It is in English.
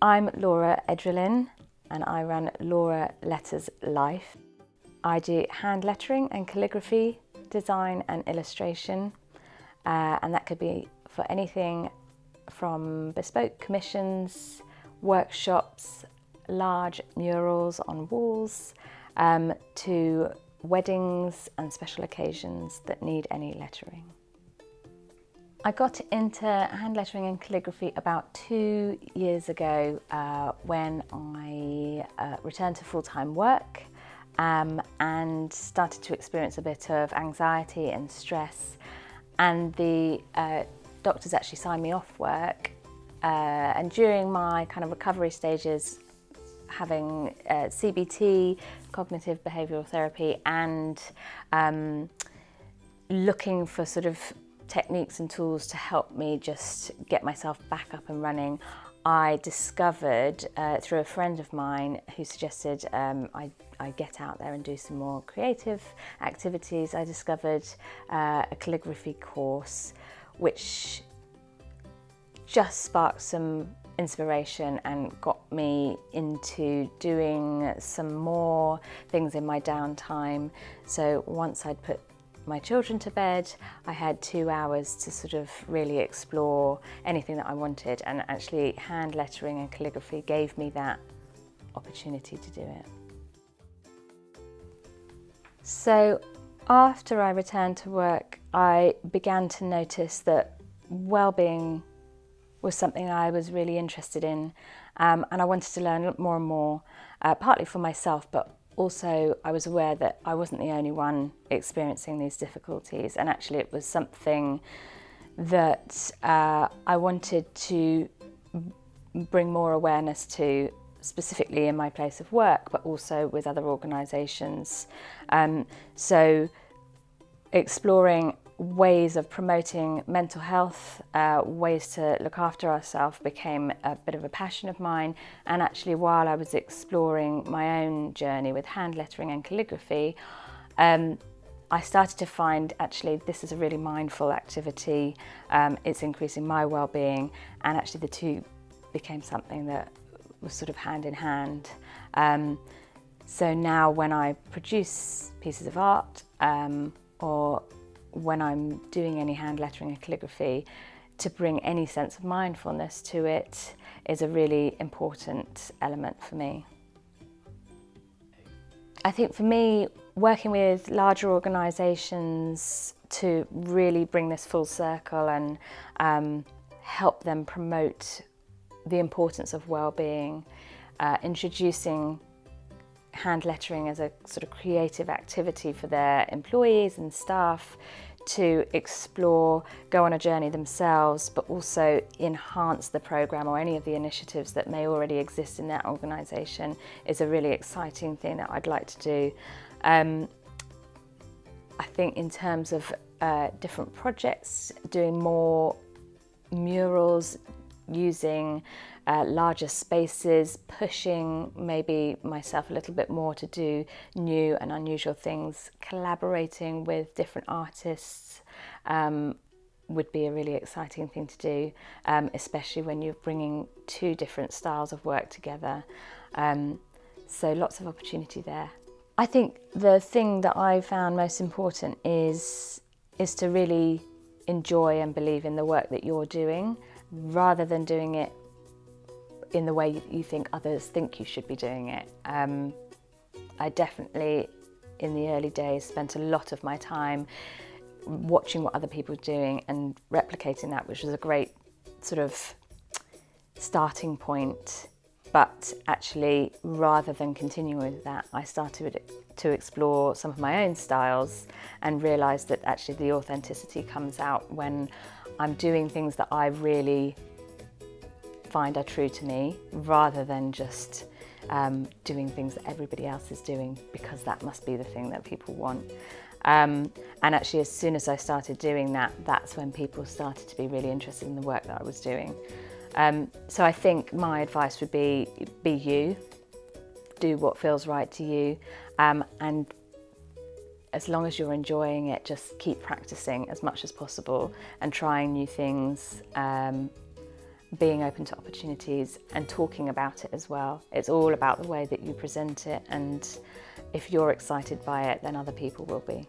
I'm Laura Edralin and I run Laura Letters Life. I do hand lettering and calligraphy, design and illustration, and that could be for anything from bespoke commissions, workshops, large murals on walls, to weddings and special occasions that need any lettering. I got into hand lettering and calligraphy about 2 years ago when I returned to full-time work and started to experience a bit of anxiety and stress, and the doctors actually signed me off work, and during my kind of recovery stages, having CBT, cognitive behavioural therapy, and looking for sort of techniques and tools to help me just get myself back up and running, I discovered through a friend of mine who suggested I get out there and do some more creative activities. I discovered a calligraphy course which just sparked some inspiration and got me into doing some more things in my downtime. So once I'd put my children to bed, I had 2 hours to sort of really explore anything that I wanted, and actually hand lettering and calligraphy gave me that opportunity to do it. So after I returned to work, I began to notice that wellbeing was something I was really interested in, and I wanted to learn more and more, partly for myself, but also I was aware that I wasn't the only one experiencing these difficulties, and actually it was something that I wanted to bring more awareness to, specifically in my place of work, but also with other organisations. So exploring ways of promoting mental health, ways to look after ourselves became a bit of a passion of mine. And actually, while I was exploring my own journey with hand lettering and calligraphy, I started to find actually this is a really mindful activity. It's increasing my well-being, and actually the two became something that was sort of hand in hand. So now when I produce pieces of art, or when I'm doing any hand lettering and calligraphy, to bring any sense of mindfulness to it is a really important element for me. I think for me, working with larger organisations to really bring this full circle and help them promote the importance of well-being, introducing hand lettering as a sort of creative activity for their employees and staff to explore, go on a journey themselves, but also enhance the programme or any of the initiatives that may already exist in that organisation is a really exciting thing that I'd like to do. I think in terms of different projects, doing more murals, using larger spaces, pushing maybe myself a little bit more to do new and unusual things, collaborating with different artists would be a really exciting thing to do, especially when you're bringing two different styles of work together. So lots of opportunity there. I think the thing that I found most important is to really enjoy and believe in the work that you're doing, rather than doing it in the way you think others think you should be doing it. I definitely, in the early days, spent a lot of my time watching what other people were doing and replicating that, which was a great sort of starting point. But actually, rather than continuing with that, I started to explore some of my own styles and realised that actually the authenticity comes out when I'm doing things that I really find are true to me, rather than just doing things that everybody else is doing because that must be the thing that people want. And actually, as soon as I started doing that, that's when people started to be really interested in the work that I was doing. So I think my advice would be you, do what feels right to you, and as long as you're enjoying it, just keep practicing as much as possible and trying new things, being open to opportunities and talking about it as well. It's all about the way that you present it, and if you're excited by it, then other people will be.